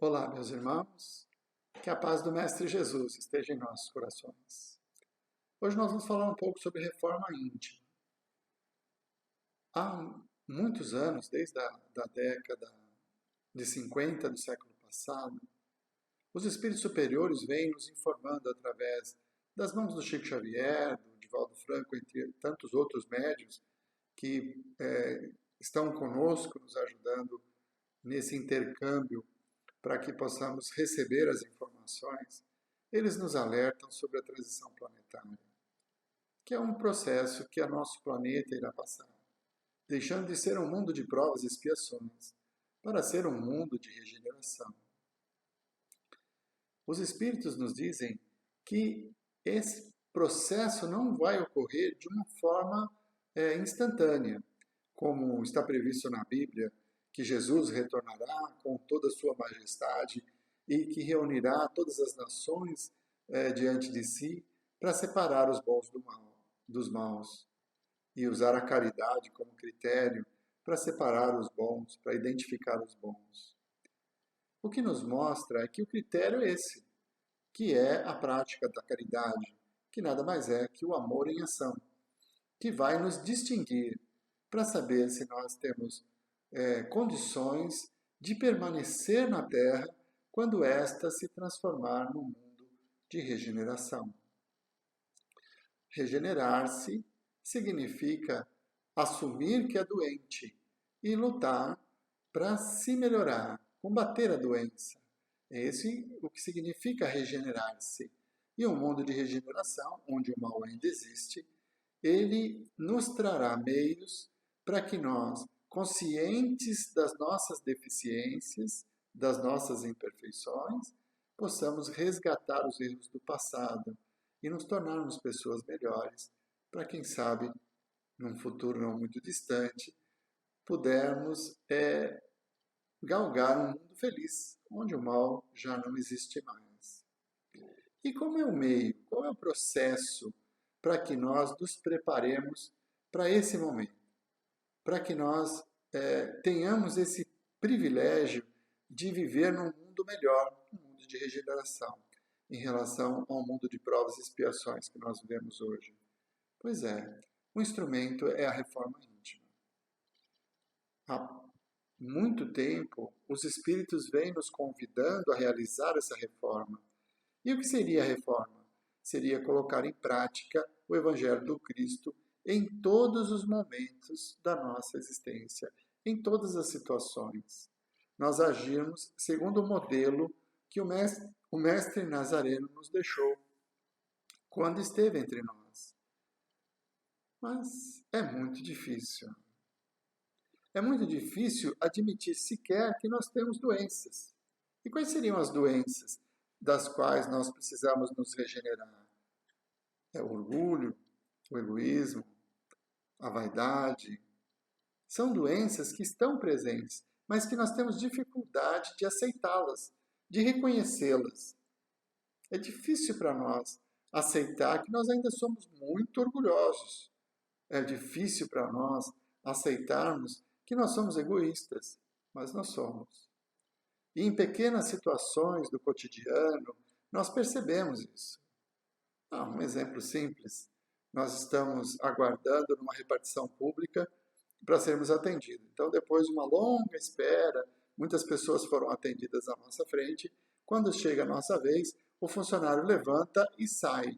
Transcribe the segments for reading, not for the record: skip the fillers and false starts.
Olá, meus irmãos, que a paz do Mestre Jesus esteja em nossos corações. Hoje nós vamos falar um pouco sobre reforma íntima. Há muitos anos, desde a década de 50 do século passado, os espíritos superiores vêm nos informando através das mãos do Chico Xavier, do Divaldo Franco, entre tantos outros médiuns que estão conosco, nos ajudando nesse intercâmbio para que possamos receber as informações. Eles nos alertam sobre a transição planetária, que é um processo que o nosso planeta irá passar, deixando de ser um mundo de provas e expiações, para ser um mundo de regeneração. Os Espíritos nos dizem que esse processo não vai ocorrer de uma forma instantânea, como está previsto na Bíblia, que Jesus retornará com toda a sua majestade e que reunirá todas as nações diante de si para separar os bons dos maus e usar a caridade como critério para separar os bons, para identificar os bons. O que nos mostra é que o critério é esse, que é a prática da caridade, que nada mais é que o amor em ação, que vai nos distinguir para saber se nós temos condições de permanecer na Terra quando esta se transformar num mundo de regeneração. Regenerar-se significa assumir que é doente e lutar para se melhorar, combater a doença. É esse o que significa regenerar-se. E um mundo de regeneração, onde o mal ainda existe, ele nos trará meios para que nós, conscientes das nossas deficiências, das nossas imperfeições, possamos resgatar os erros do passado e nos tornarmos pessoas melhores, para quem sabe, num futuro não muito distante, pudermos galgar um mundo feliz, onde o mal já não existe mais. E como é o meio, qual é o processo para que nós nos preparemos para esse momento? Para que nós tenhamos esse privilégio de viver num mundo melhor, um mundo de regeneração, em relação ao mundo de provas e expiações que nós vivemos hoje. Pois é, o instrumento é a reforma íntima. Há muito tempo, os Espíritos vêm nos convidando a realizar essa reforma. E o que seria a reforma? Seria colocar em prática o Evangelho do Cristo em todos os momentos da nossa existência, em todas as situações. Nós agirmos segundo o modelo que o Mestre Nazareno nos deixou quando esteve entre nós. Mas é muito difícil. É muito difícil admitir sequer que nós temos doenças. E quais seriam as doenças das quais nós precisamos nos regenerar? É o orgulho, o egoísmo, a vaidade. São doenças que estão presentes, mas que nós temos dificuldade de aceitá-las, de reconhecê-las. É difícil para nós aceitar que nós ainda somos muito orgulhosos. É difícil para nós aceitarmos que nós somos egoístas, mas nós somos. E em pequenas situações do cotidiano, nós percebemos isso. Um exemplo simples. Nós estamos aguardando numa repartição pública para sermos atendidos. Então, depois de uma longa espera, muitas pessoas foram atendidas à nossa frente. Quando chega a nossa vez, o funcionário levanta e sai.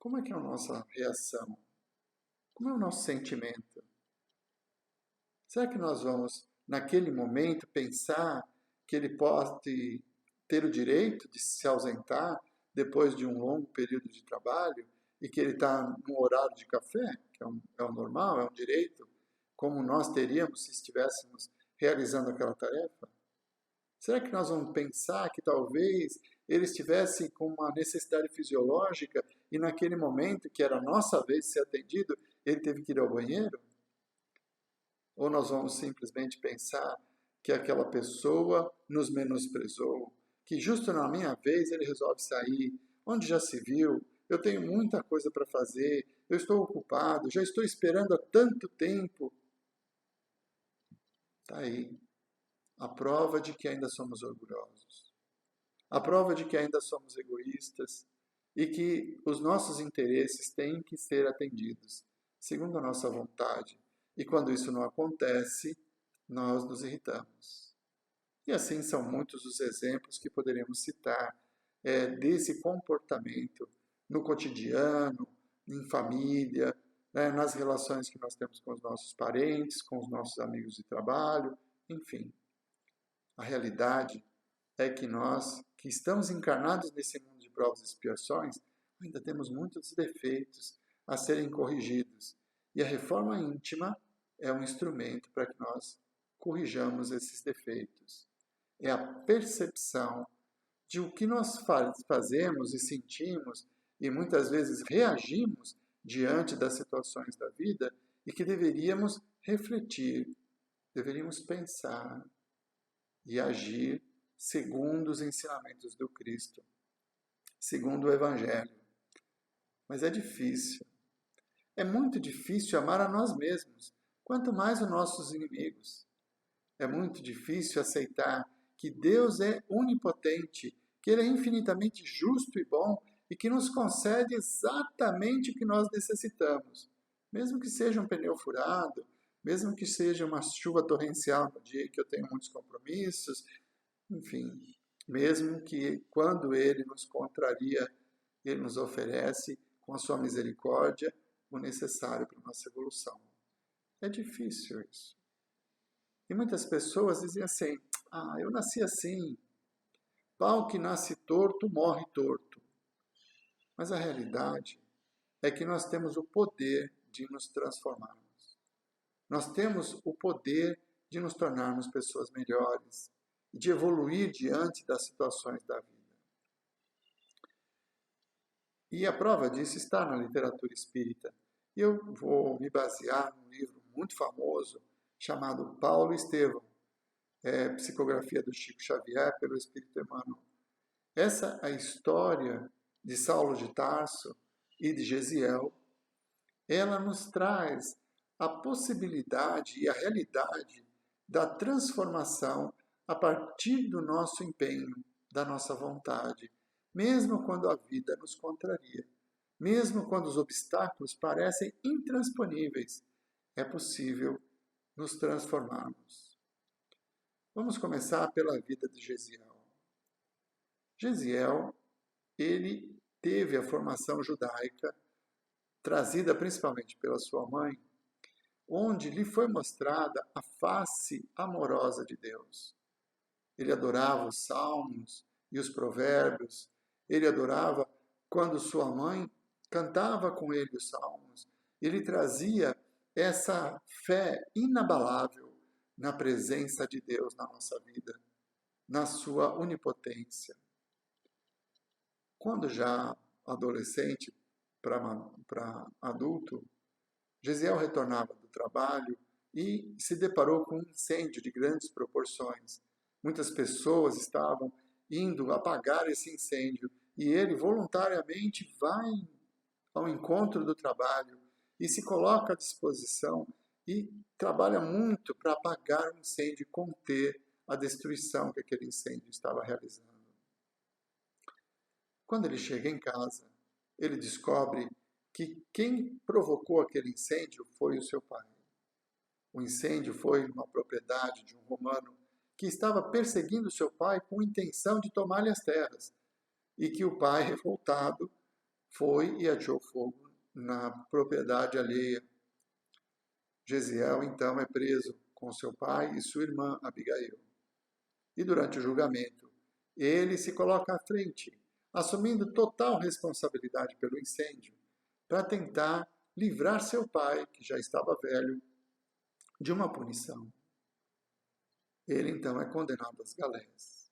Como é que é a nossa reação? Como é o nosso sentimento? Será que nós vamos, naquele momento, pensar que ele pode ter o direito de se ausentar depois de um longo período de trabalho e que ele está num horário de café, que é o normal, é um direito, como nós teríamos se estivéssemos realizando aquela tarefa? Será que nós vamos pensar que talvez ele estivesse com uma necessidade fisiológica e naquele momento, que era a nossa vez de ser atendido, ele teve que ir ao banheiro? Ou nós vamos simplesmente pensar que aquela pessoa nos menosprezou, que justo na minha vez ele resolve sair, onde já se viu, eu tenho muita coisa para fazer, eu estou ocupado, já estou esperando há tanto tempo. Está aí. a prova de que ainda somos orgulhosos, a prova de que ainda somos egoístas e que os nossos interesses têm que ser atendidos segundo a nossa vontade. E quando isso não acontece, nós nos irritamos. E assim são muitos os exemplos que poderíamos citar desse comportamento no cotidiano, em família, nas relações que nós temos com os nossos parentes, com os nossos amigos de trabalho, enfim. A realidade é que nós, que estamos encarnados nesse mundo de provas e expiações, ainda temos muitos defeitos a serem corrigidos. E a reforma íntima é um instrumento para que nós corrijamos esses defeitos. É a percepção de o que nós fazemos e sentimos e muitas vezes reagimos diante das situações da vida e que deveríamos refletir, deveríamos pensar e agir segundo os ensinamentos do Cristo, segundo o Evangelho. Mas é difícil. É muito difícil amar a nós mesmos, quanto mais os nossos inimigos. É muito difícil aceitar que Deus é onipotente, que Ele é infinitamente justo e bom e que nos concede exatamente o que nós necessitamos. Mesmo que seja um pneu furado, mesmo que seja uma chuva torrencial no dia que eu tenho muitos compromissos, enfim, mesmo que quando Ele nos contraria, Ele nos oferece, com a sua misericórdia, o necessário para a nossa evolução. É difícil isso. E muitas pessoas dizem assim, eu nasci assim, pau que nasce torto, morre torto. Mas a realidade é que nós temos o poder de nos transformarmos. Nós temos o poder de nos tornarmos pessoas melhores, de evoluir diante das situações da vida. E a prova disso está na literatura espírita. E eu vou me basear num livro muito famoso chamado Paulo Estevão, psicografia do Chico Xavier pelo Espírito Emmanuel. Essa é a história de Saulo de Tarso e de Gesiel. Ela nos traz a possibilidade e a realidade da transformação a partir do nosso empenho, da nossa vontade, mesmo quando a vida nos contraria, mesmo quando os obstáculos parecem intransponíveis, é possível nos transformarmos. Vamos começar pela vida de Gesiel. Gesiel, ele teve a formação judaica, trazida principalmente pela sua mãe, onde lhe foi mostrada a face amorosa de Deus. Ele adorava os salmos e os provérbios, ele adorava quando sua mãe cantava com ele os salmos, ele trazia essa fé inabalável na presença de Deus na nossa vida, na sua onipotência. Quando já adolescente para adulto, Gesiel retornava do trabalho e se deparou com um incêndio de grandes proporções. Muitas pessoas estavam indo apagar esse incêndio e ele voluntariamente vai ao encontro do trabalho e se coloca à disposição e trabalha muito para apagar o incêndio e conter a destruição que aquele incêndio estava realizando. Quando ele chega em casa, ele descobre que quem provocou aquele incêndio foi o seu pai. O incêndio foi numa propriedade de um romano que estava perseguindo seu pai com intenção de tomar-lhe as terras, e que o pai, revoltado, foi e ateou fogo na propriedade alheia. Gesiel, então, é preso com seu pai e sua irmã, Abigail. E durante o julgamento, ele se coloca à frente, assumindo total responsabilidade pelo incêndio, para tentar livrar seu pai, que já estava velho, de uma punição. Ele, então, é condenado às galés.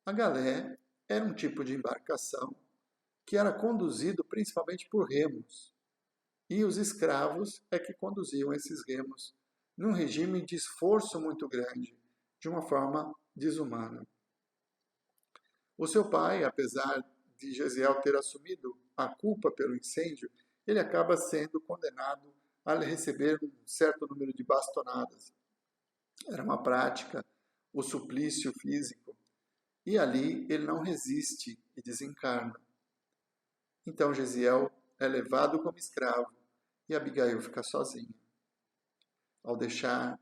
A galé era um tipo de embarcação que era conduzido principalmente por remos, e os escravos é que conduziam esses remos num regime de esforço muito grande, de uma forma desumana. O seu pai, apesar de Gesiel ter assumido a culpa pelo incêndio, ele acaba sendo condenado a receber um certo número de bastonadas. Era uma prática o suplício físico, e ali ele não resiste e desencarna. Então Gesiel é levado como escravo e Abigail fica sozinha. Ao deixar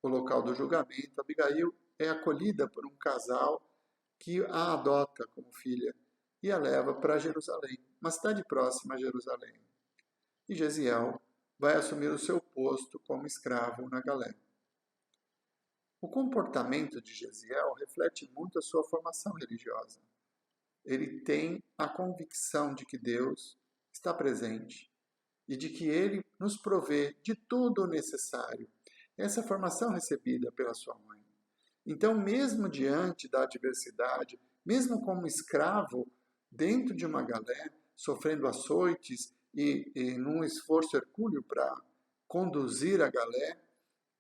o local do julgamento, Abigail é acolhida por um casal que a adota como filha e a leva para Jerusalém, uma cidade próxima a Jerusalém. E Gesiel vai assumir o seu posto como escravo na galera. O comportamento de Gesiel reflete muito a sua formação religiosa. Ele tem a convicção de que Deus está presente e de que Ele nos provê de tudo o necessário. Essa formação recebida pela sua mãe. Então, mesmo diante da adversidade, mesmo como escravo dentro de uma galé, sofrendo açoites e num esforço hercúleo para conduzir a galé,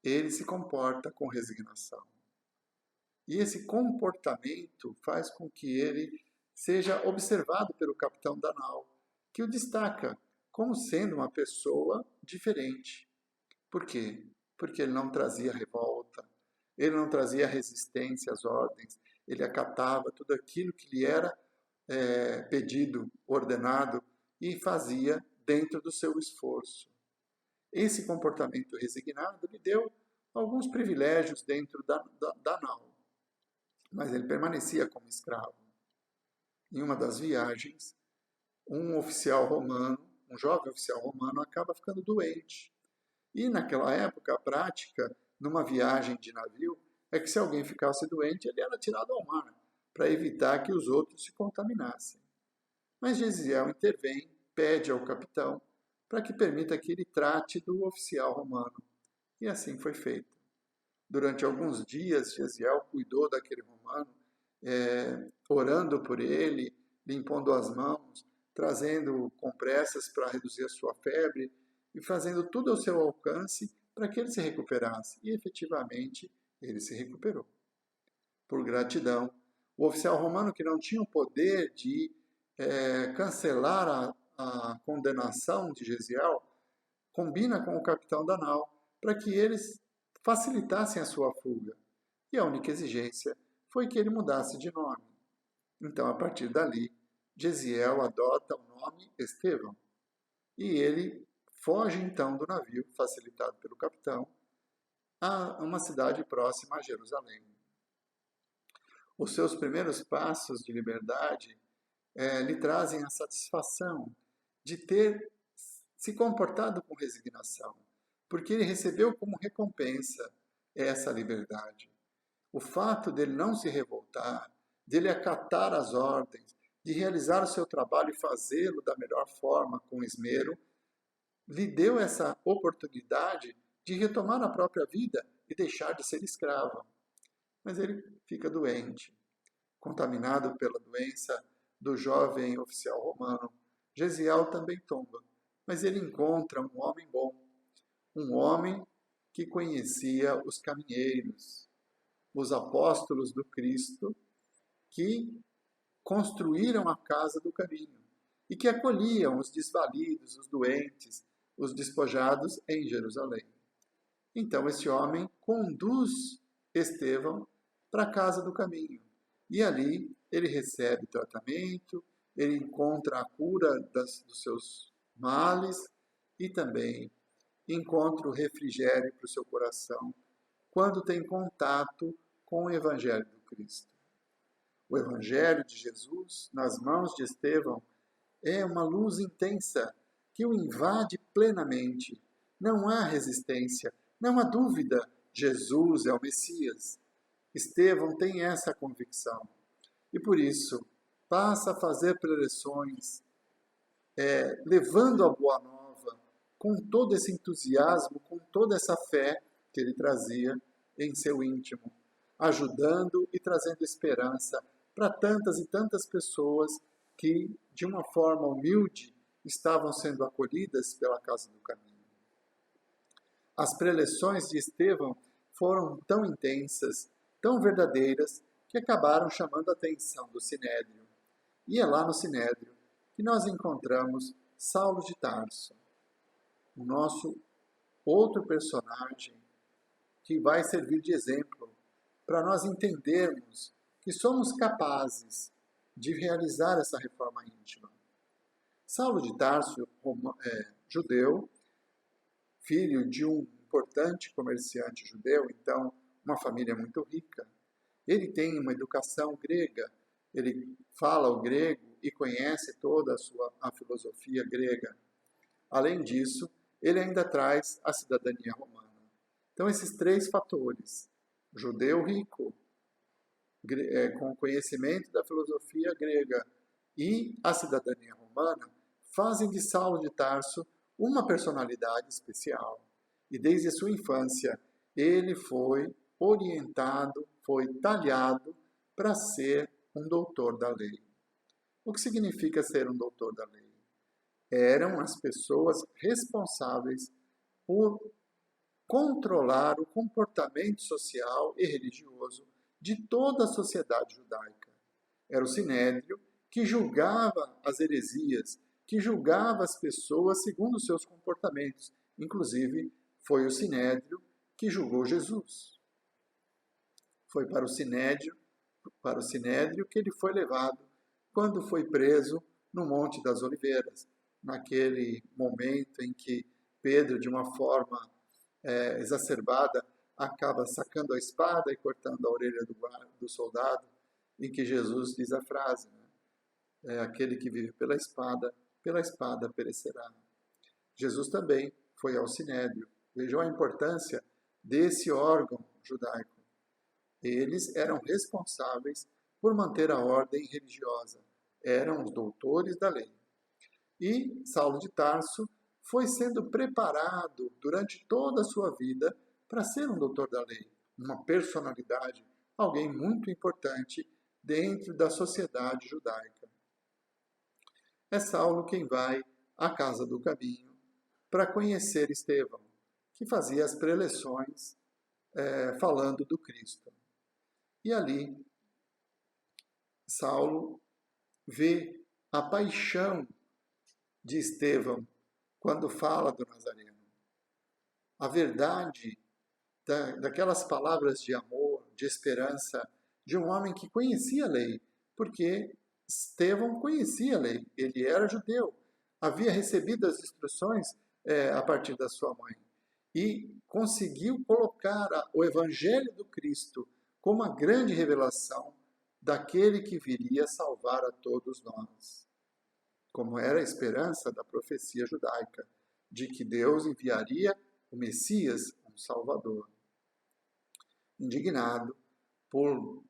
ele se comporta com resignação. E esse comportamento faz com que ele seja observado pelo capitão da nau, que o destaca como sendo uma pessoa diferente. Por quê? Porque ele não trazia revolta, ele não trazia resistência às ordens, ele acatava tudo aquilo que lhe era pedido, ordenado, e fazia dentro do seu esforço. Esse comportamento resignado lhe deu alguns privilégios dentro da nau, mas ele permanecia como escravo. Em uma das viagens, um oficial romano, um jovem oficial romano, acaba ficando doente. E naquela época, a prática, numa viagem de navio, é que se alguém ficasse doente, ele era tirado ao mar, para evitar que os outros se contaminassem. Mas Gesiel intervém, pede ao capitão, para que permita que ele trate do oficial romano. E assim foi feito. Durante alguns dias, Gesiel cuidou daquele romano, orando por ele, lhe impondo as mãos, trazendo compressas para reduzir a sua febre e fazendo tudo ao seu alcance para que ele se recuperasse. E efetivamente ele se recuperou. Por gratidão, o oficial romano, que não tinha o poder de cancelar a condenação de Gesiel, combina com o capitão da nau para que eles facilitassem a sua fuga. E a única exigência foi que ele mudasse de nome. Então, a partir dali, Gesiel adota o nome Estevão. E ele foge então do navio, facilitado pelo capitão, a uma cidade próxima a Jerusalém. Os seus primeiros passos de liberdade lhe trazem a satisfação de ter se comportado com resignação, porque ele recebeu como recompensa essa liberdade. O fato dele não se revoltar, dele acatar as ordens, de realizar o seu trabalho e fazê-lo da melhor forma, com esmero, lhe deu essa oportunidade de retomar a própria vida e deixar de ser escravo. Mas ele fica doente, contaminado pela doença do jovem oficial romano. Gesiel também tomba, mas ele encontra um homem bom, um homem que conhecia os caminheiros, os apóstolos do Cristo, que construíram a casa do caminho e que acolhiam os desvalidos, os doentes, os despojados em Jerusalém. Então esse homem conduz Estevão para a casa do caminho e ali ele recebe tratamento, ele encontra a cura dos seus males e também encontra o refrigério para o seu coração quando tem contato com o Evangelho do Cristo. O Evangelho de Jesus, nas mãos de Estevão, é uma luz intensa que o invade plenamente. Não há resistência, não há dúvida, Jesus é o Messias. Estevão tem essa convicção e por isso passa a fazer preleções, levando a boa nova com todo esse entusiasmo, com toda essa fé que ele trazia em seu íntimo, ajudando e trazendo esperança para tantas e tantas pessoas que, de uma forma humilde, estavam sendo acolhidas pela Casa do Caminho. As preleções de Estevão foram tão intensas, tão verdadeiras, que acabaram chamando a atenção do Sinédrio. E é lá no Sinédrio que nós encontramos Saulo de Tarso, o nosso outro personagem que vai servir de exemplo para nós entendermos que somos capazes de realizar essa reforma íntima. Saulo de Tarso, judeu, filho de um importante comerciante judeu, então uma família muito rica. Ele tem uma educação grega, ele fala o grego e conhece toda a filosofia grega. Além disso, ele ainda traz a cidadania romana. Então, esses três fatores, judeu rico, com conhecimento da filosofia grega e a cidadania romana, fazem de Saulo de Tarso uma personalidade especial. E desde a sua infância, ele foi orientado, foi talhado para ser um doutor da lei. O que significa ser um doutor da lei? Eram as pessoas responsáveis por controlar o comportamento social e religioso de toda a sociedade judaica. Era o Sinédrio que julgava as heresias, que julgava as pessoas segundo os seus comportamentos. Inclusive, foi o Sinédrio que julgou Jesus. Foi para o Sinédrio que ele foi levado quando foi preso no Monte das Oliveiras, naquele momento em que Pedro, de uma forma exacerbada, acaba sacando a espada e cortando a orelha do soldado, em que Jesus diz a frase, né? Aquele que vive pela espada perecerá. Jesus também foi ao Sinédrio. Vejam a importância desse órgão judaico. Eles eram responsáveis por manter a ordem religiosa. Eram os doutores da lei. E Saulo de Tarso foi sendo preparado durante toda a sua vida para ser um doutor da lei, uma personalidade, alguém muito importante dentro da sociedade judaica. É Saulo quem vai à casa do caminho para conhecer Estevão, que fazia as preleções falando do Cristo. E ali, Saulo vê a paixão de Estevão quando fala do Nazareno. A verdade daquelas palavras de amor, de esperança, de um homem que conhecia a lei, porque Estevão conhecia a lei, ele era judeu, havia recebido as instruções a partir da sua mãe e conseguiu colocar o Evangelho do Cristo como a grande revelação daquele que viria salvar a todos nós. Como era a esperança da profecia judaica, de que Deus enviaria o Messias, um Salvador. Indignado por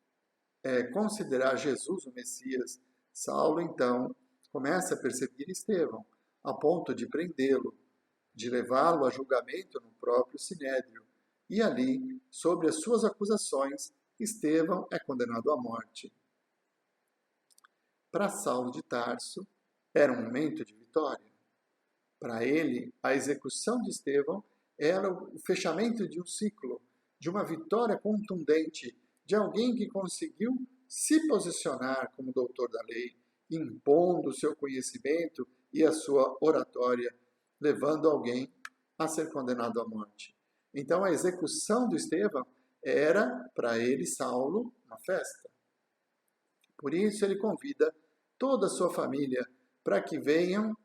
considerar Jesus o Messias, Saulo, então, começa a perseguir Estevão, a ponto de prendê-lo, de levá-lo a julgamento no próprio Sinédrio. E ali, sobre as suas acusações, Estevão é condenado à morte. Para Saulo de Tarso, era um momento de vitória. Para ele, a execução de Estevão era o fechamento de um ciclo, de uma vitória contundente, de alguém que conseguiu se posicionar como doutor da lei, impondo o seu conhecimento e a sua oratória, levando alguém a ser condenado à morte. Então, a execução de Estevão era, para ele, Saulo, uma festa. Por isso, ele convida toda a sua família para que venham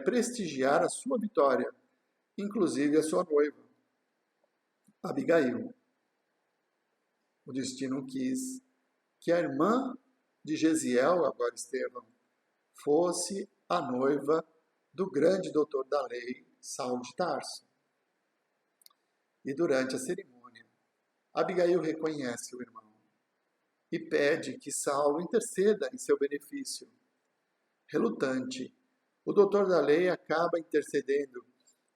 prestigiar a sua vitória, inclusive a sua noiva, Abigail. O destino quis que a irmã de Gesiel, agora Estevão, fosse a noiva do grande doutor da lei, Saulo de Tarso. E durante a cerimônia, Abigail reconhece o irmão e pede que Saulo interceda em seu benefício. Relutante, o doutor da lei acaba intercedendo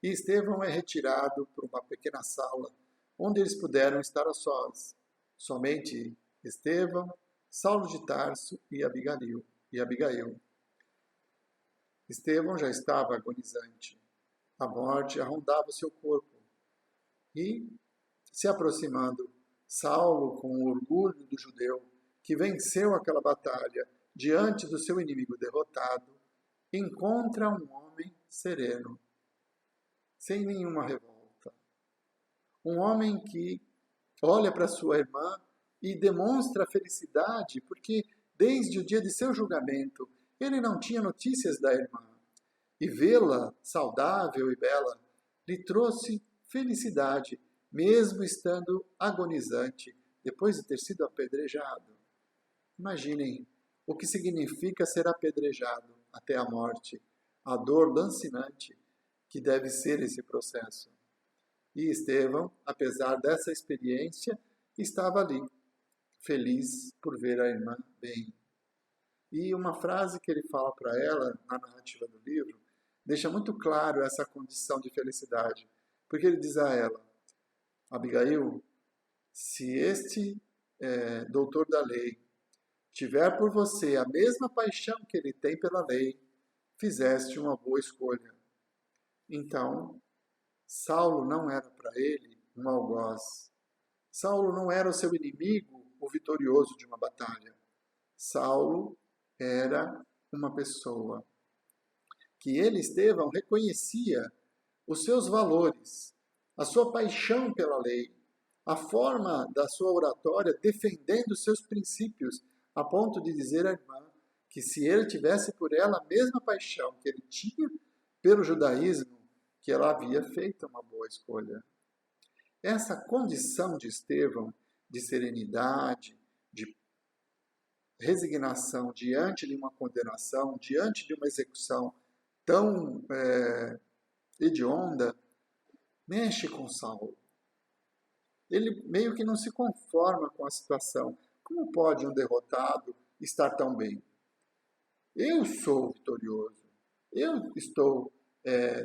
e Estevão é retirado para uma pequena sala onde eles puderam estar a sós. Somente Estevão, Saulo de Tarso e Abigail. Estevão já estava agonizante. A morte rondava seu corpo. E, se aproximando, Saulo, com o orgulho do judeu, que venceu aquela batalha diante do seu inimigo derrotado, encontra um homem sereno, sem nenhuma revolta. Um homem que olha para sua irmã e demonstra felicidade, porque desde o dia de seu julgamento ele não tinha notícias da irmã. E vê-la saudável e bela lhe trouxe felicidade, mesmo estando agonizante, depois de ter sido apedrejado. Imaginem o que significa ser apedrejado até a morte, a dor lancinante que deve ser esse processo. E Estevão, apesar dessa experiência, estava ali, feliz por ver a irmã bem. E uma frase que ele fala para ela, na narrativa do livro, deixa muito claro essa condição de felicidade. Porque ele diz a ela, Abigail, se este doutor da lei tiver por você a mesma paixão que ele tem pela lei, fizeste uma boa escolha. Então, Saulo não era para ele um algoz. Saulo não era o seu inimigo, o vitorioso de uma batalha. Saulo era uma pessoa que ele, Estevão, reconhecia os seus valores, a sua paixão pela lei, a forma da sua oratória defendendo os seus princípios, a ponto de dizer à irmã que se ele tivesse por ela a mesma paixão que ele tinha pelo judaísmo, que ela havia feito uma boa escolha. Essa condição de Estevão, de serenidade, de resignação diante de uma condenação, diante de uma execução tão hedionda, mexe com Saulo. Ele meio que não se conforma com a situação. Como pode um derrotado estar tão bem? Eu sou vitorioso. Eu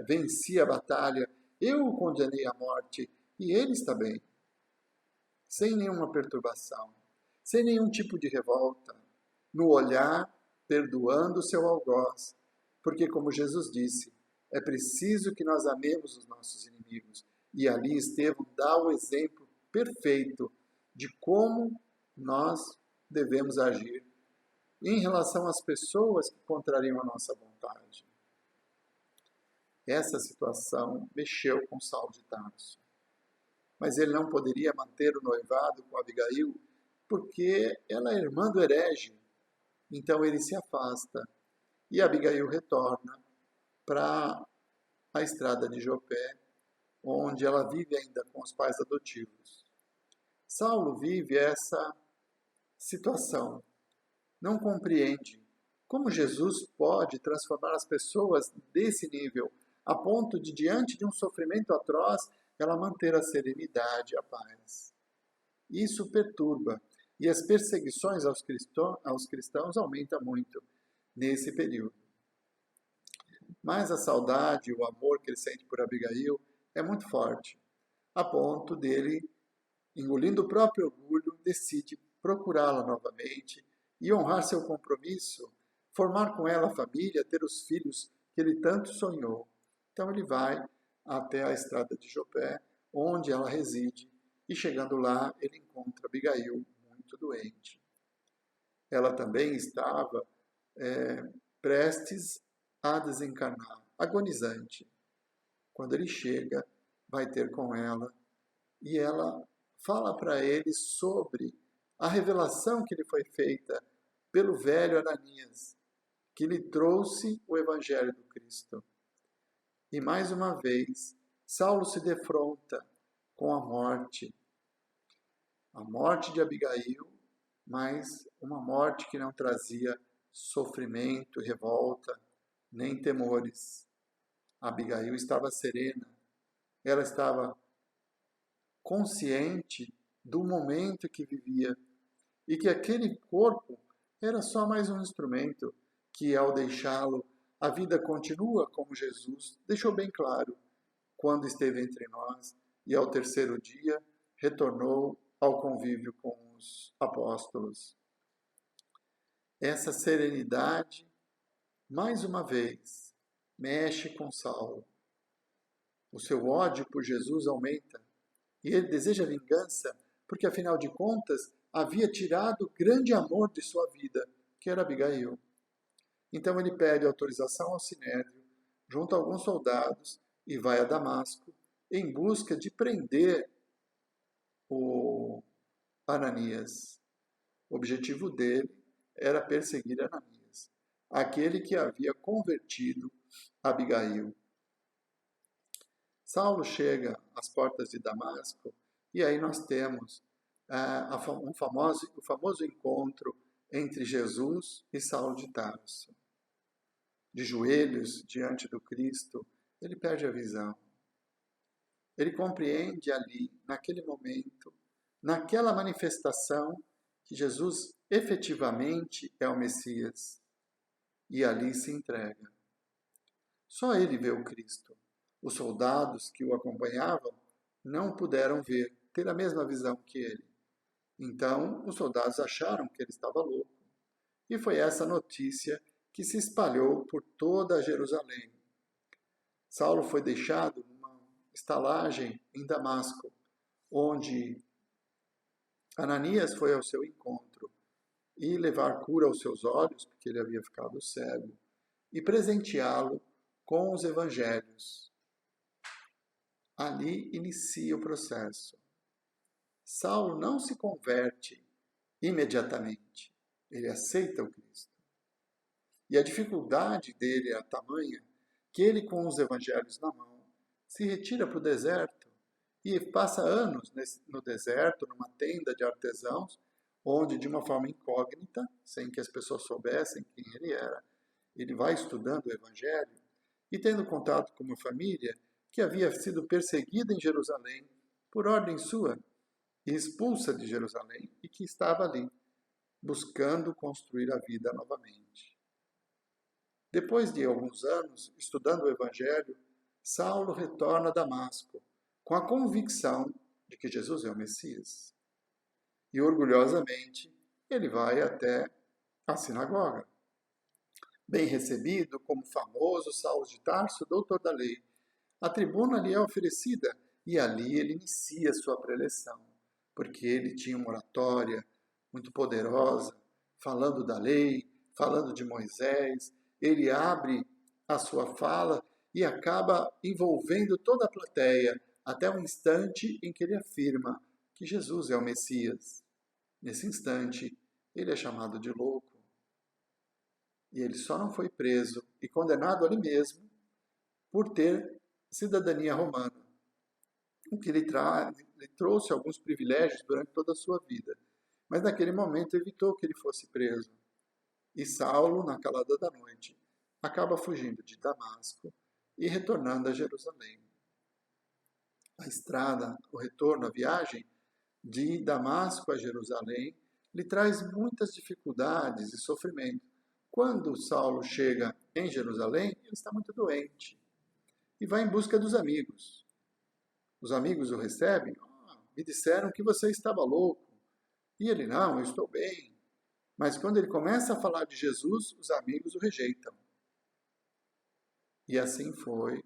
venci a batalha. Eu o condenei à morte. E ele está bem. Sem nenhuma perturbação. Sem nenhum tipo de revolta. No olhar, perdoando o seu algoz. Porque, como Jesus disse, é preciso que nós amemos os nossos inimigos. E ali Estevão dá o exemplo perfeito de como nós devemos agir em relação às pessoas que contrariam a nossa vontade. Essa situação mexeu com Saulo de Tarso. Mas ele não poderia manter o noivado com Abigail porque ela é irmã do herege. Então ele se afasta e Abigail retorna para a estrada de Jopé, onde ela vive ainda com os pais adotivos. Saulo vive essa situação, não compreende como Jesus pode transformar as pessoas desse nível, a ponto de, diante de um sofrimento atroz, ela manter a serenidade e a paz. Isso perturba, e as perseguições aos cristãos aumentam muito nesse período. Mas a saudade e o amor que ele sente por Abigail é muito forte, a ponto dele, engolindo o próprio orgulho, decide procurá-la novamente e honrar seu compromisso, formar com ela a família, ter os filhos que ele tanto sonhou. Então ele vai até a estrada de Jopé, onde ela reside, e chegando lá ele encontra Abigail muito doente. Ela também estava prestes a desencarnar, agonizante. Quando ele chega, vai ter com ela, e ela fala para ele sobre a revelação que lhe foi feita pelo velho Ananias, que lhe trouxe o Evangelho do Cristo. E mais uma vez, Saulo se defronta com a morte de Abigail, mas uma morte que não trazia sofrimento, revolta, nem temores. Abigail estava serena, ela estava consciente do momento que vivia e que aquele corpo era só mais um instrumento que, ao deixá-lo, a vida continua como Jesus deixou bem claro quando esteve entre nós e ao terceiro dia retornou ao convívio com os apóstolos. Essa serenidade, mais uma vez, mexe com Saulo. O seu ódio por Jesus aumenta e ele deseja vingança porque, afinal de contas, havia tirado o grande amor de sua vida, que era Abigail. Então ele pede autorização ao Sinédrio, junto a alguns soldados, e vai a Damasco, em busca de prender o Ananias. O objetivo dele era perseguir Ananias, aquele que havia convertido Abigail. Saulo chega às portas de Damasco e aí nós temos o famoso encontro entre Jesus e Saulo de Tarso. De joelhos diante do Cristo, ele perde a visão. Ele compreende ali, naquele momento, naquela manifestação, que Jesus efetivamente é o Messias. E ali se entrega. Só ele vê o Cristo. Os soldados que o acompanhavam não puderam ver, ter a mesma visão que ele. Então, os soldados acharam que ele estava louco. E foi essa notícia que se espalhou por toda Jerusalém. Saulo foi deixado numa estalagem em Damasco, onde Ananias foi ao seu encontro e levar cura aos seus olhos, porque ele havia ficado cego, e presenteá-lo com os evangelhos. Ali inicia o processo. Saulo não se converte imediatamente. Ele aceita o Cristo. E a dificuldade dele é tamanha que ele, com os evangelhos na mão, se retira para o deserto e passa anos no deserto, numa tenda de artesãos, onde, de uma forma incógnita, sem que as pessoas soubessem quem ele vai estudando o evangelho e tendo contato com uma família que havia sido perseguida em Jerusalém por ordem sua e expulsa de Jerusalém e que estava ali, buscando construir a vida novamente. Depois de alguns anos estudando o Evangelho, Saulo retorna a Damasco com a convicção de que Jesus é o Messias. E orgulhosamente ele vai até a sinagoga. Bem recebido como famoso Saulo de Tarso, doutor da lei, a tribuna lhe é oferecida e ali ele inicia sua preleção, porque ele tinha uma oratória muito poderosa, falando da lei, falando de Moisés. Ele abre a sua fala e acaba envolvendo toda a plateia, até o instante em que ele afirma que Jesus é o Messias. Nesse instante, ele é chamado de louco. E ele só não foi preso e condenado ali mesmo por ter cidadania romana, o que lhe trouxe alguns privilégios durante toda a sua vida. Mas naquele momento evitou que ele fosse preso. E Saulo, na calada da noite, acaba fugindo de Damasco e retornando a Jerusalém. A estrada, o retorno, a viagem de Damasco a Jerusalém lhe traz muitas dificuldades e sofrimento. Quando Saulo chega em Jerusalém, ele está muito doente e vai em busca dos amigos. Os amigos o recebem. Me disseram que você estava louco. E ele, não, eu estou bem. Mas quando ele começa a falar de Jesus, os amigos o rejeitam. E assim foi.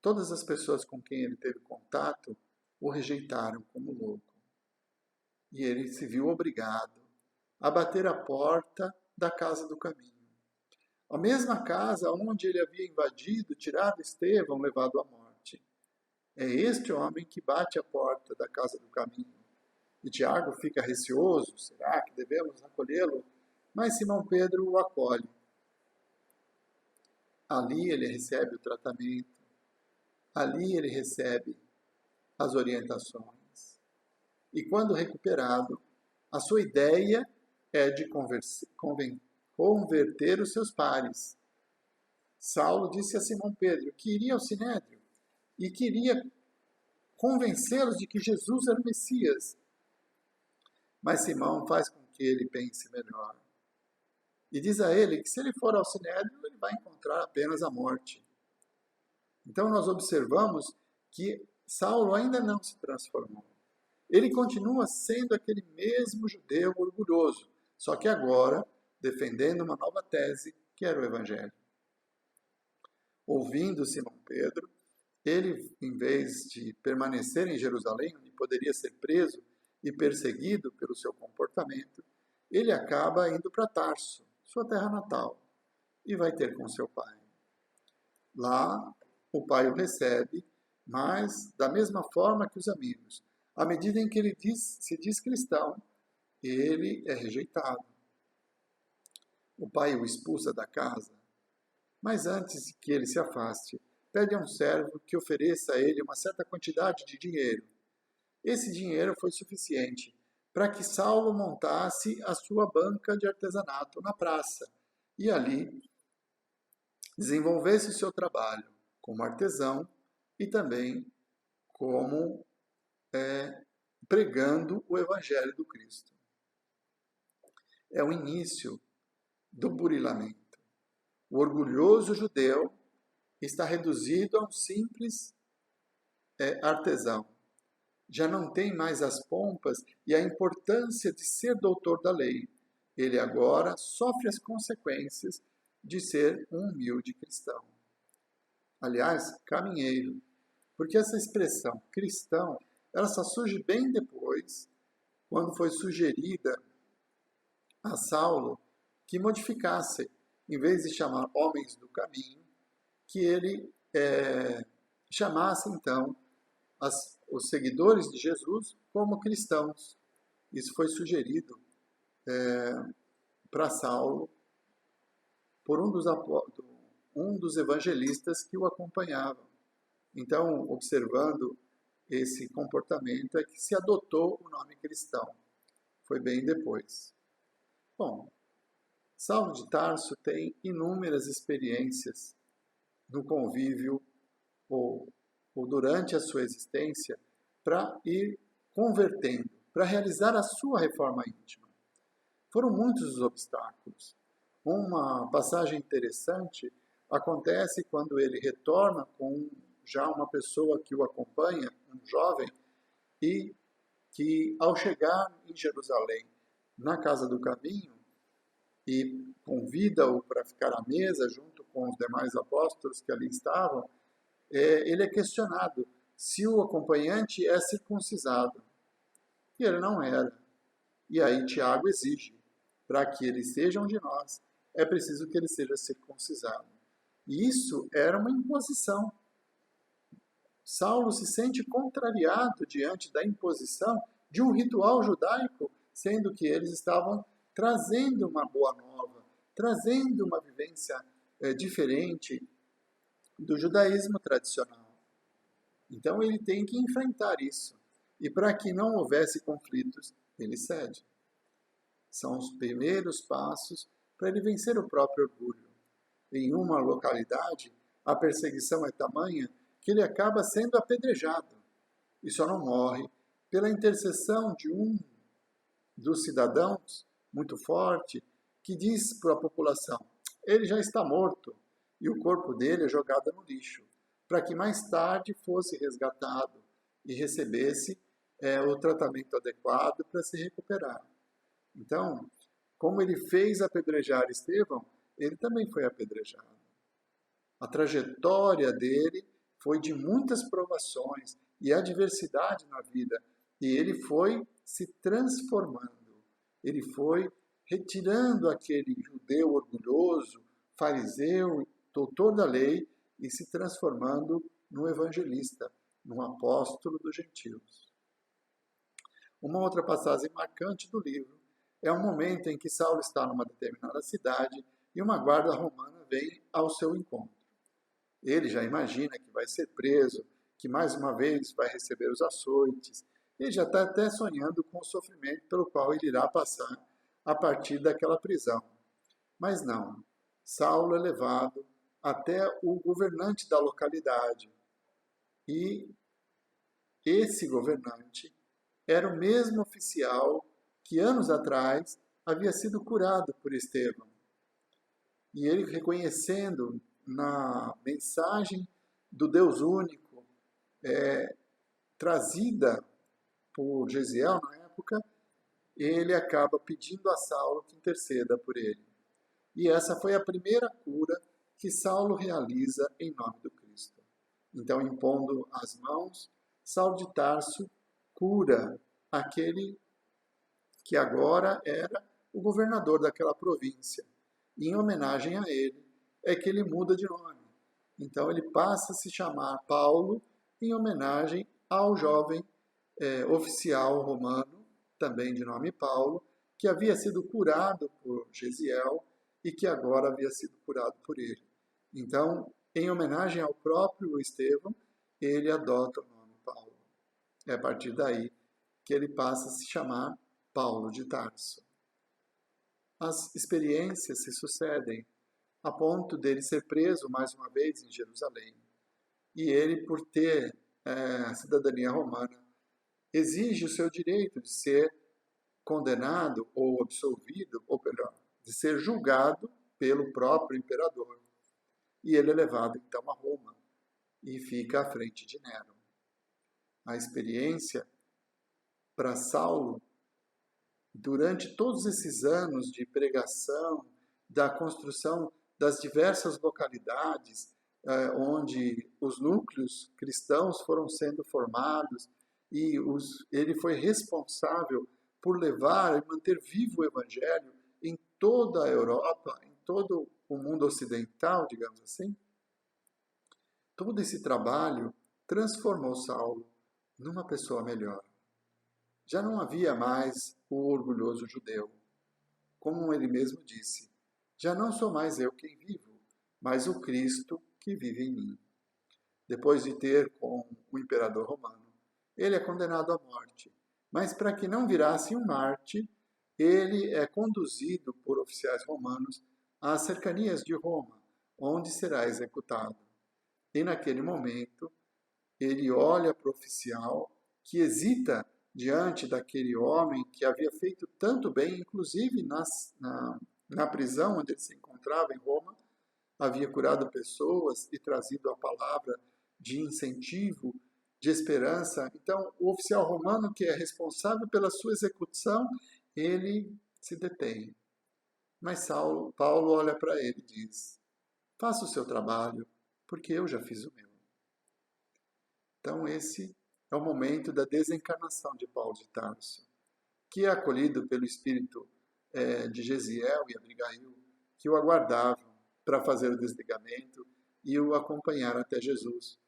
Todas as pessoas com quem ele teve contato o rejeitaram como louco. E ele se viu obrigado a bater a porta da casa do caminho. A mesma casa onde ele havia invadido, tirado Estevão, levado à morte. É este homem que bate a porta da casa do caminho. E Tiago fica receoso, será que devemos acolhê-lo? Mas Simão Pedro o acolhe. Ali ele recebe o tratamento, ali ele recebe as orientações. E quando recuperado, a sua ideia é de converter os seus pares. Saulo disse a Simão Pedro que iria ao Sinédrio e queria convencê-los de que Jesus era o Messias. Mas Simão faz com que ele pense melhor. E diz a ele que se ele for ao Sinédrio, ele vai encontrar apenas a morte. Então nós observamos que Saulo ainda não se transformou. Ele continua sendo aquele mesmo judeu orgulhoso, só que agora defendendo uma nova tese, que era o Evangelho. Ouvindo Simão Pedro, ele, em vez de permanecer em Jerusalém, onde poderia ser preso e perseguido pelo seu comportamento, ele acaba indo para Tarso, sua terra natal, e vai ter com seu pai. Lá, o pai o recebe, mas da mesma forma que os amigos, À medida em que ele se diz cristão, ele é rejeitado. O pai o expulsa da casa, mas antes que ele se afaste, pede a um servo que ofereça a ele uma certa quantidade de dinheiro. Esse dinheiro foi suficiente para que Saulo montasse a sua banca de artesanato na praça e ali desenvolvesse o seu trabalho como artesão e também como pregando o Evangelho do Cristo. É o início do burilamento. O orgulhoso judeu está reduzido a um simples artesão. Já não tem mais as pompas e a importância de ser doutor da lei. Ele agora sofre as consequências de ser um humilde cristão. Aliás, caminheiro, porque essa expressão cristão, ela só surge bem depois, quando foi sugerida a Saulo que modificasse, em vez de chamar homens do caminho, que ele chamasse então os seguidores de Jesus como cristãos. Isso foi sugerido para Saulo por um dos evangelistas que o acompanhavam. Então, observando esse comportamento, é que se adotou o nome cristão. Foi bem depois. Bom, Saulo de Tarso tem inúmeras experiências no convívio ou durante a sua existência para ir convertendo, para realizar a sua reforma íntima. Foram muitos os obstáculos. Uma passagem interessante acontece quando ele retorna com já uma pessoa que o acompanha, um jovem, e que ao chegar em Jerusalém, na casa do caminho, e convida-o para ficar à mesa junto com os demais apóstolos que ali estavam, ele é questionado se o acompanhante é circuncisado. E ele não era. E aí Tiago exige, para que ele seja um de nós, é preciso que ele seja circuncisado. E isso era uma imposição. Saulo se sente contrariado diante da imposição de um ritual judaico, sendo que eles estavam trazendo uma boa nova, trazendo uma vivência diferente do judaísmo tradicional. Então ele tem que enfrentar isso. E para que não houvesse conflitos, ele cede. São os primeiros passos para ele vencer o próprio orgulho. Em uma localidade, a perseguição é tamanha que ele acaba sendo apedrejado. E só não morre pela intercessão de um dos cidadãos, muito forte, que diz para a população: ele já está morto, e o corpo dele é jogado no lixo, para que mais tarde fosse resgatado e recebesse o tratamento adequado para se recuperar. Então, como ele fez apedrejar Estevão, ele também foi apedrejado. A trajetória dele foi de muitas provações e adversidade na vida, e ele foi se transformando. Ele foi retirando aquele judeu orgulhoso, fariseu, doutor da lei, e se transformando num evangelista, num apóstolo dos gentios. Uma outra passagem marcante do livro é um momento em que Saulo está numa determinada cidade e uma guarda romana vem ao seu encontro. Ele já imagina que vai ser preso, que mais uma vez vai receber os açoites. Ele já está até sonhando com o sofrimento pelo qual ele irá passar a partir daquela prisão. Mas não, Saulo é levado até o governante da localidade. E esse governante era o mesmo oficial que anos atrás havia sido curado por Estevão. E ele, reconhecendo na mensagem do Deus único, trazida por Gesiel na época, ele acaba pedindo a Saulo que interceda por ele. E essa foi a primeira cura que Saulo realiza em nome do Cristo. Então, impondo as mãos, Saulo de Tarso cura aquele que agora era o governador daquela província. E em homenagem a ele, é que ele muda de nome. Então ele passa a se chamar Paulo em homenagem ao jovem oficial romano, também de nome Paulo, que havia sido curado por Gesiel e que agora havia sido curado por ele. Então, em homenagem ao próprio Estevão, ele adota o nome Paulo. É a partir daí que ele passa a se chamar Paulo de Tarso. As experiências se sucedem, a ponto dele ser preso mais uma vez em Jerusalém. E ele, por ter a cidadania romana, exige o seu direito de ser condenado ou absolvido, ou melhor, de ser julgado pelo próprio imperador. E ele é levado então a Roma e fica à frente de Nero. A experiência para Saulo, durante todos esses anos de pregação, da construção das diversas localidades onde os núcleos cristãos foram sendo formados, e ele foi responsável por levar e manter vivo o Evangelho em toda a Europa, em todo o mundo ocidental, digamos assim. Todo esse trabalho transformou Saulo numa pessoa melhor. Já não havia mais o orgulhoso judeu. Como ele mesmo disse, já não sou mais eu quem vivo, mas o Cristo que vive em mim. Depois de ter com o imperador romano, ele é condenado à morte. Mas para que não virasse um Marte, ele é conduzido por oficiais romanos às cercanias de Roma, onde será executado. E naquele momento, ele olha para o oficial que hesita diante daquele homem que havia feito tanto bem, inclusive na prisão onde ele se encontrava em Roma, havia curado pessoas e trazido a palavra de incentivo, de esperança. Então, o oficial romano que é responsável pela sua execução, ele se detém. Mas Paulo olha para ele e diz: faça o seu trabalho, porque eu já fiz o meu. Então, esse é o momento da desencarnação de Paulo de Tarso, que é acolhido pelo espírito de Gesiel e Abigail, que o aguardavam para fazer o desligamento e o acompanhar até Jesus,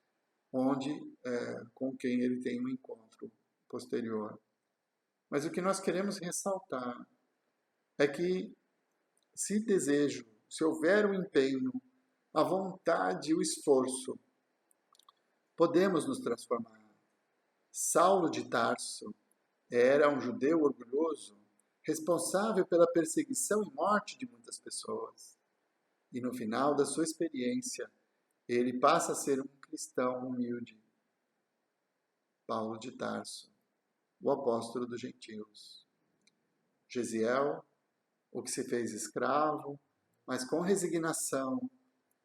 com quem ele tem um encontro posterior. Mas o que nós queremos ressaltar é que, se houver o empenho, a vontade e o esforço, podemos nos transformar. Saulo de Tarso era um judeu orgulhoso, responsável pela perseguição e morte de muitas pessoas. E no final da sua experiência, ele passa a ser um cristão humilde. Paulo de Tarso, o apóstolo dos gentios. Gesiel, o que se fez escravo, mas com resignação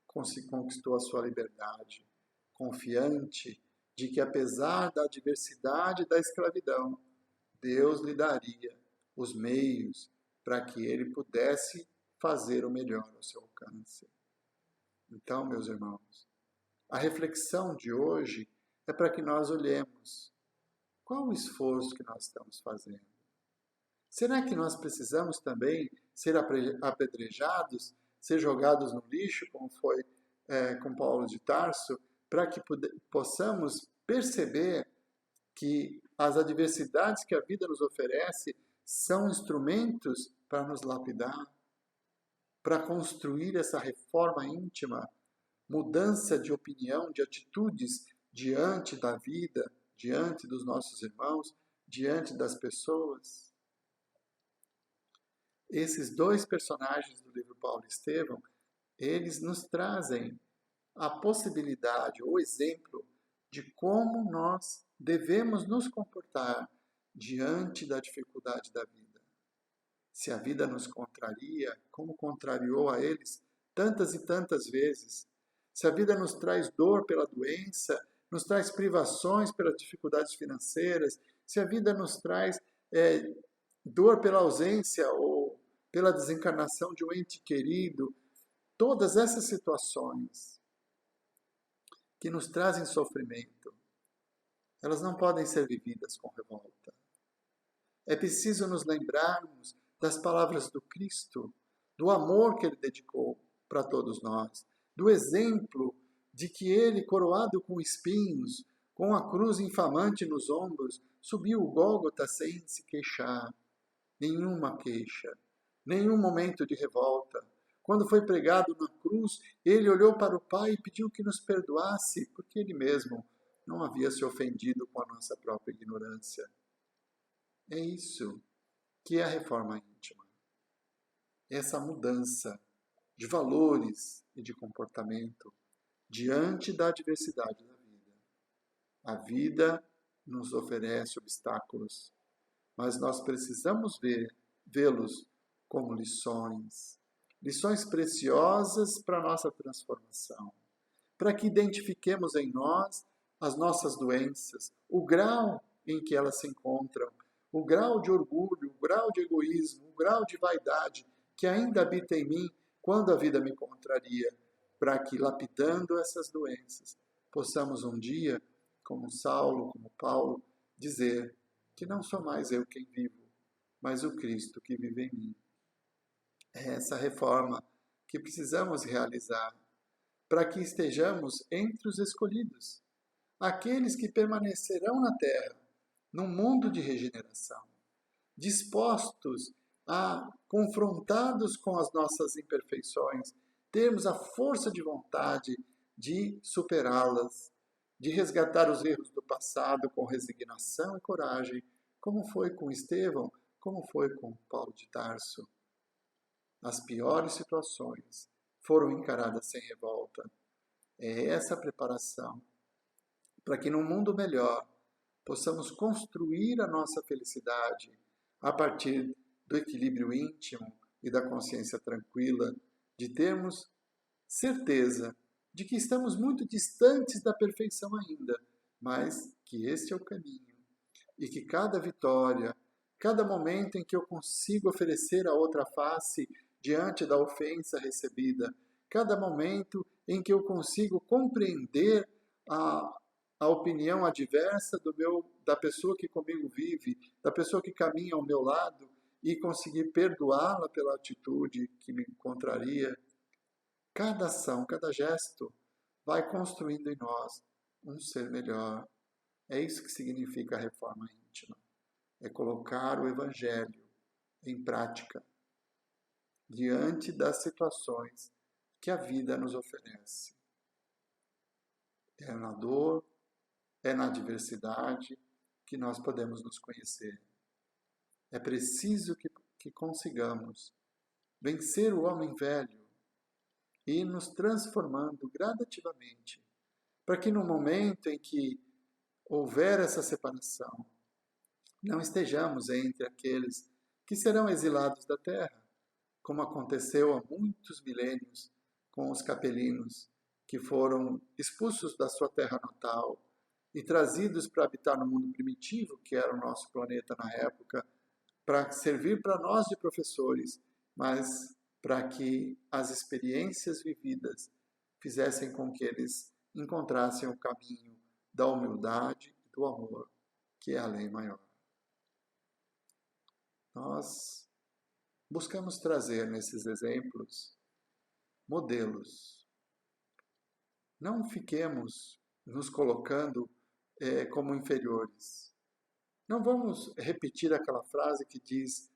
conquistou a sua liberdade, confiante de que, apesar da adversidade da escravidão, Deus lhe daria os meios para que ele pudesse fazer o melhor ao seu alcance. Então, meus irmãos, a reflexão de hoje é para que nós olhemos qual o esforço que nós estamos fazendo. Será que nós precisamos também ser apedrejados, ser jogados no lixo, como foi com Paulo de Tarso, para que possamos perceber que as adversidades que a vida nos oferece são instrumentos para nos lapidar, para construir essa reforma íntima, mudança de opinião, de atitudes diante da vida, diante dos nossos irmãos, diante das pessoas. Esses dois personagens do livro Paulo e Estevão, eles nos trazem a possibilidade, o exemplo de como nós devemos nos comportar diante da dificuldade da vida. Se a vida nos contraria, como contrariou a eles tantas e tantas vezes, se a vida nos traz dor pela doença, nos traz privações pelas dificuldades financeiras, se a vida nos traz dor pela ausência ou pela desencarnação de um ente querido, todas essas situações que nos trazem sofrimento, elas não podem ser vividas com revolta. É preciso nos lembrarmos das palavras do Cristo, do amor que ele dedicou para todos nós, do exemplo de que ele, coroado com espinhos, com a cruz infamante nos ombros, subiu o Gólgota sem se queixar. Nenhuma queixa, nenhum momento de revolta. Quando foi pregado na cruz, ele olhou para o Pai e pediu que nos perdoasse, porque ele mesmo não havia se ofendido com a nossa própria ignorância. É isso que é a reforma íntima. Essa mudança de valores e de comportamento diante da adversidade da vida. A vida nos oferece obstáculos, mas nós precisamos vê-los como lições preciosas para a nossa transformação, para que identifiquemos em nós as nossas doenças, o grau em que elas se encontram, o grau de orgulho, o grau de egoísmo, o grau de vaidade que ainda habita em mim quando a vida me contraria, para que, lapidando essas doenças, possamos um dia, como Saulo, como Paulo, dizer que não sou mais eu quem vivo, mas o Cristo que vive em mim. É essa reforma que precisamos realizar para que estejamos entre os escolhidos, aqueles que permanecerão na terra, num mundo de regeneração, dispostos a, confrontados com as nossas imperfeições, termos a força de vontade de superá-las, de resgatar os erros do passado com resignação e coragem, como foi com Estevão, como foi com Paulo de Tarso. As piores situações foram encaradas sem revolta. É essa preparação para que num mundo melhor possamos construir a nossa felicidade a partir do equilíbrio íntimo e da consciência tranquila, de termos certeza de que estamos muito distantes da perfeição ainda, mas que este é o caminho e que cada vitória, cada momento em que eu consigo oferecer a outra face diante da ofensa recebida, cada momento em que eu consigo compreender a opinião adversa da pessoa que comigo vive, da pessoa que caminha ao meu lado, e conseguir perdoá-la pela atitude que me contraria. Cada ação, cada gesto vai construindo em nós um ser melhor. É isso que significa a reforma íntima. É colocar o Evangelho em prática diante das situações que a vida nos oferece. É na dor, é na adversidade que nós podemos nos conhecer. É preciso que consigamos vencer o homem velho e ir nos transformando gradativamente, para que no momento em que houver essa separação, não estejamos entre aqueles que serão exilados da terra, como aconteceu há muitos milênios com os capelinos, que foram expulsos da sua terra natal e trazidos para habitar no mundo primitivo, que era o nosso planeta na época, para servir para nós de professores, mas para que as experiências vividas fizessem com que eles encontrassem o caminho da humildade e do amor, que é a lei maior. Nós buscamos trazer nesses exemplos modelos. Não fiquemos nos colocando como inferiores. Não vamos repetir aquela frase que diz: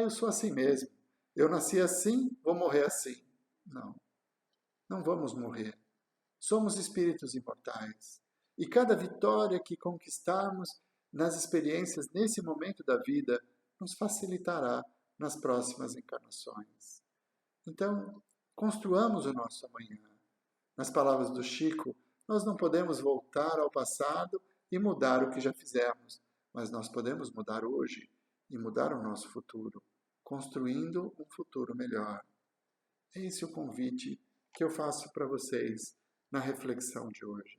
eu sou assim mesmo, eu nasci assim, vou morrer assim. Não, não vamos morrer. Somos espíritos imortais. E cada vitória que conquistarmos nas experiências nesse momento da vida nos facilitará nas próximas encarnações. Então, construamos o nosso amanhã. Nas palavras do Chico, nós não podemos voltar ao passado e mudar o que já fizemos, mas nós podemos mudar hoje e mudar o nosso futuro, construindo um futuro melhor. É esse o convite que eu faço para vocês na reflexão de hoje.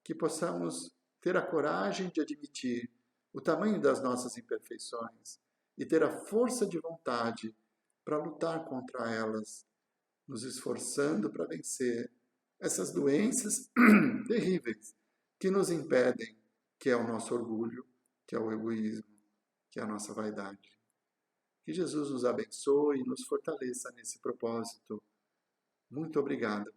Que possamos ter a coragem de admitir o tamanho das nossas imperfeições e ter a força de vontade para lutar contra elas, nos esforçando para vencer essas doenças terríveis que nos impedem, que é o nosso orgulho, que é o egoísmo, que é a nossa vaidade. Que Jesus nos abençoe e nos fortaleça nesse propósito. Muito obrigado